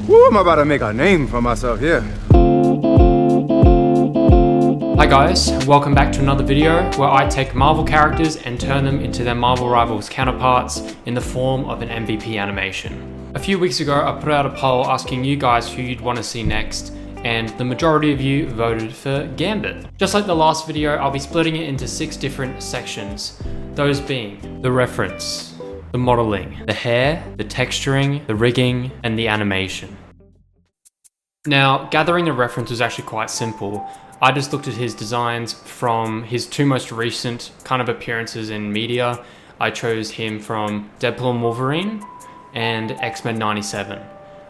Woo, I'm about to make a name for myself here. Hi guys, welcome back to another video where I take Marvel characters and turn them into their Marvel Rivals counterparts in the form of an MVP animation. A few weeks ago I put out a poll asking you guys who you'd want to see next, and the majority of you voted for Gambit. Just like the last video, I'll be splitting it into 6 different sections, those being the reference, the modeling, the hair, the texturing, the rigging, and the animation. Now, gathering the reference was actually quite simple. I just looked at his designs from his 2 most recent kind of appearances in media. I chose him from Deadpool and Wolverine and X-Men 97.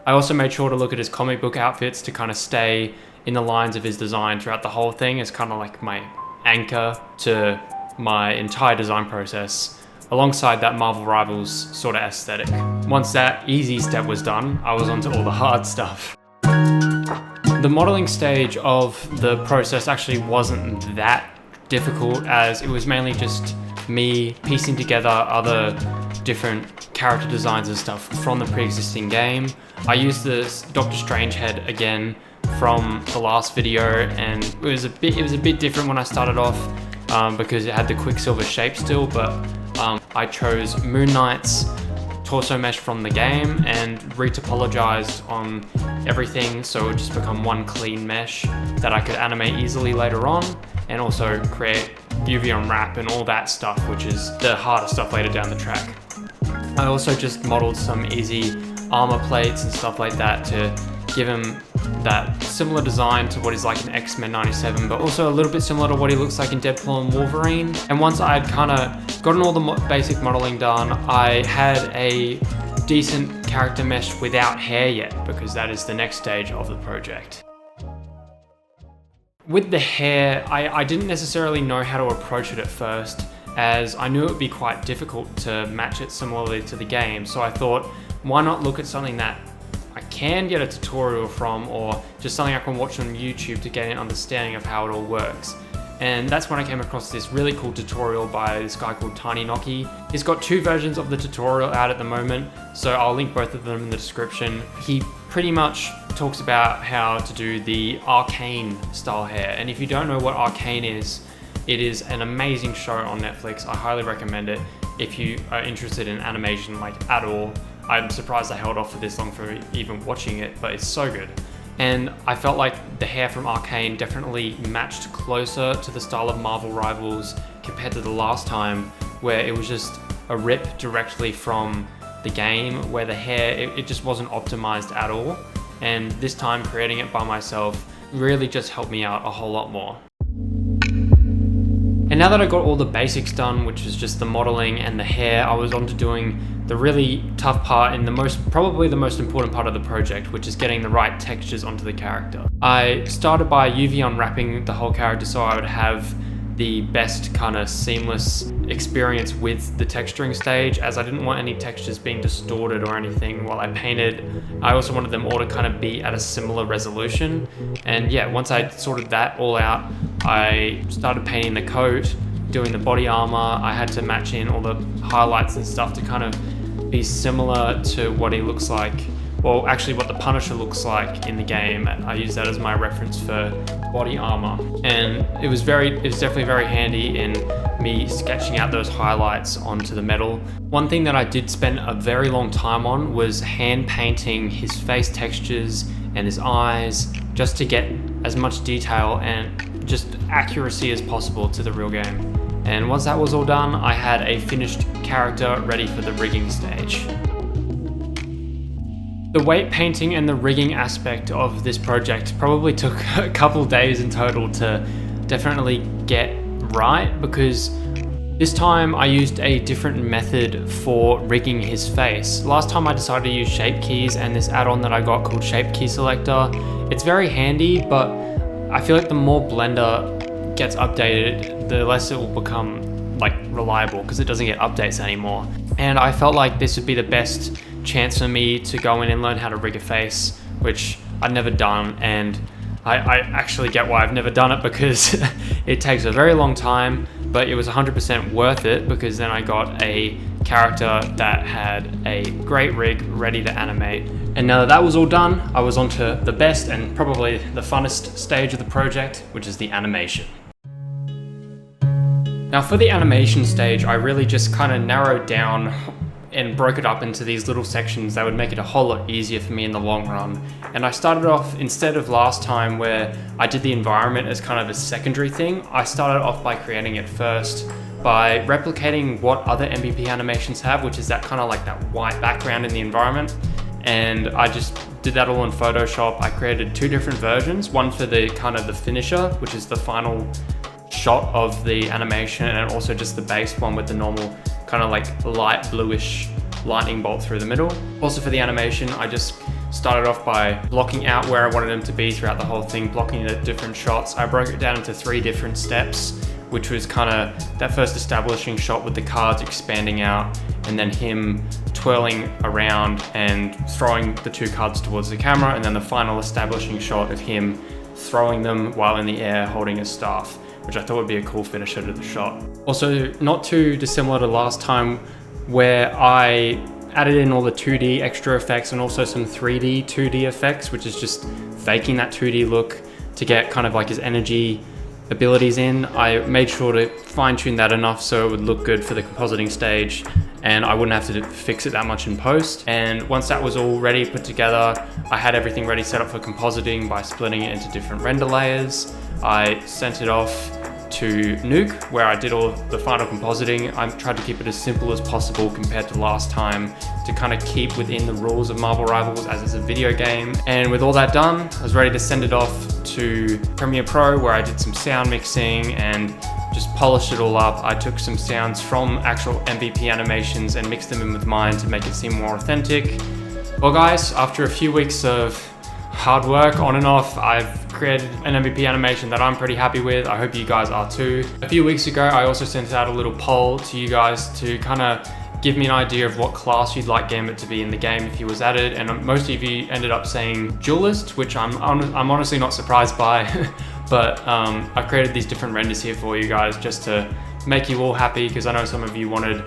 I also made sure to look at his comic book outfits to kind of stay in the lines of his design throughout the whole thing as kind of like my anchor to my entire design process, alongside that Marvel Rivals sort of aesthetic. Once that easy step was done, I was onto all the hard stuff. The modeling stage of the process actually wasn't that difficult, as it was mainly just me piecing together other different character designs and stuff from the pre-existing game. I used this Doctor Strange head again from the last video, and it was a bit different when I started off because it had the Quicksilver shape still, but I chose Moon Knight's torso mesh from the game and retopologized on everything so it would just become one clean mesh that I could animate easily later on, and also create UV on wrap and all that stuff, which is the harder stuff later down the track. I also just modeled some easy armor plates and stuff like that to give him that similar design to what he's like in X-Men 97, but also a little bit similar to what he looks like in Deadpool and Wolverine. And once I had kind of gotten all the basic modeling done, I had a decent character mesh without hair yet, because that is the next stage of the project. With the hair, I didn't necessarily know how to approach it at first, as I knew it would be quite difficult to match it similarly to the game, so I thought, why not look at something that I can get a tutorial from, or just something I can watch on YouTube to get an understanding of how it all works. And that's when I came across this really cool tutorial by this guy called TinyNoki. He's got 2 versions of the tutorial out at the moment, so I'll link both of them in the description. He pretty much talks about how to do the Arcane style hair, and if you don't know what Arcane is, it is an amazing show on Netflix. I highly recommend it if you are interested in animation like at all. I'm surprised I held off for this long for even watching it, but it's so good. And I felt like the hair from Arcane definitely matched closer to the style of Marvel Rivals compared to the last time, where it was just a rip directly from the game, where the hair, it just wasn't optimized at all. And this time creating it by myself really just helped me out a whole lot more. And now that I got all the basics done, which was just the modeling and the hair, I was on to doing the really tough part and probably the most important part of the project, which is getting the right textures onto the character. I started by UV unwrapping the whole character so I would have the best kind of seamless experience with the texturing stage, as I didn't want any textures being distorted or anything while I painted. I also wanted them all to kind of be at a similar resolution. And yeah, once I sorted that all out, I started painting the coat, doing the body armor. I had to match in all the highlights and stuff to kind of be similar to what he looks like, well, actually what the Punisher looks like in the game. I use that as my reference for body armor, and it was definitely very handy in me sketching out those highlights onto the metal. One thing that I did spend a very long time on was hand painting his face textures and his eyes, just to get as much detail and just accuracy as possible to the real game. And once that was all done, I had a finished character ready for the rigging stage. The weight painting and the rigging aspect of this project probably took a couple days in total to definitely get right, because this time I used a different method for rigging his face. Last time I decided to use shape keys and this add-on that I got called Shape Key Selector. It's very handy, but I feel like the more Blender gets updated, the less it will become like reliable, because it doesn't get updates anymore. And I felt like this would be the best chance for me to go in and learn how to rig a face, which I'd never done, and I actually get why I've never done it, because it takes a very long time, but it was 100% worth it, because then I got a character that had a great rig ready to animate. And now that that was all done, I was on to the best and probably the funnest stage of the project, which is the animation. Now for the animation stage, I really just kind of narrowed down and broke it up into these little sections that would make it a whole lot easier for me in the long run. And I started off, instead of last time where I did the environment as kind of a secondary thing, I started off by creating it first by replicating what other MVP animations have, which is that kind of like that white background in the environment. And I just did that all in Photoshop. I created two different versions, one for the kind of the finisher, which is the final shot of the animation, and also just the base one with the normal kind of like light bluish lightning bolt through the middle. Also for the animation, I just started off by blocking out where I wanted them to be throughout the whole thing, blocking it at different shots. I broke it down into 3 different steps, which was kind of that first establishing shot with the cards expanding out, and then him twirling around and throwing the 2 cards towards the camera, and then the final establishing shot of him throwing them while in the air holding a staff, which I thought would be a cool finisher to the shot. Also, not too dissimilar to last time, where I added in all the 2D extra effects and also some 3D 2D effects, which is just faking that 2D look to get kind of like his energy abilities in. I made sure to fine tune that enough so it would look good for the compositing stage, and I wouldn't have to fix it that much in post. And once that was all ready, put together, I had everything ready set up for compositing by splitting it into different render layers. I sent it off to Nuke, where I did all the final compositing. I tried to keep it as simple as possible compared to last time, to kind of keep within the rules of Marvel Rivals as it's a video game. And with all that done, I was ready to send it off to Premiere Pro, where I did some sound mixing and just polished it all up. I took some sounds from actual MVP animations and mixed them in with mine to make it seem more authentic. Well guys, after a few weeks of hard work on and off, I've created an MVP animation that I'm pretty happy with. I hope you guys are too. A few weeks ago, I also sent out a little poll to you guys to kind of give me an idea of what class you'd like Gambit to be in the game if he was added, and most of you ended up saying Duelist, which I'm honestly not surprised by. But I've created these different renders here for you guys just to make you all happy, because I know some of you wanted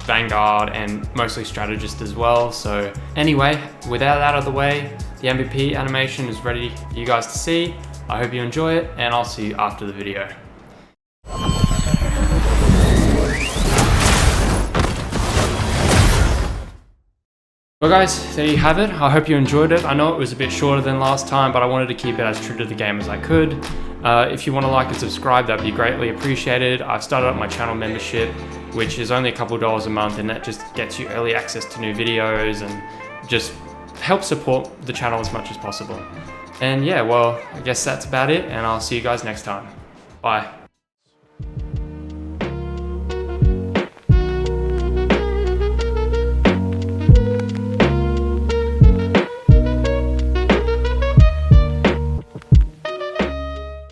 Vanguard and mostly Strategist as well. So anyway, with that out of the way, the MVP animation is ready for you guys to see. I hope you enjoy it, and I'll see you after the video. Well guys, there you have it. I hope you enjoyed it. I know it was a bit shorter than last time, but I wanted to keep it as true to the game as I could. If you want to like and subscribe, that'd be greatly appreciated. I've started up my channel membership, which is only a couple dollars a month, and that just gets you early access to new videos and just help support the channel as much as possible. And yeah, well, I guess that's about it, and I'll see you guys next time. Bye.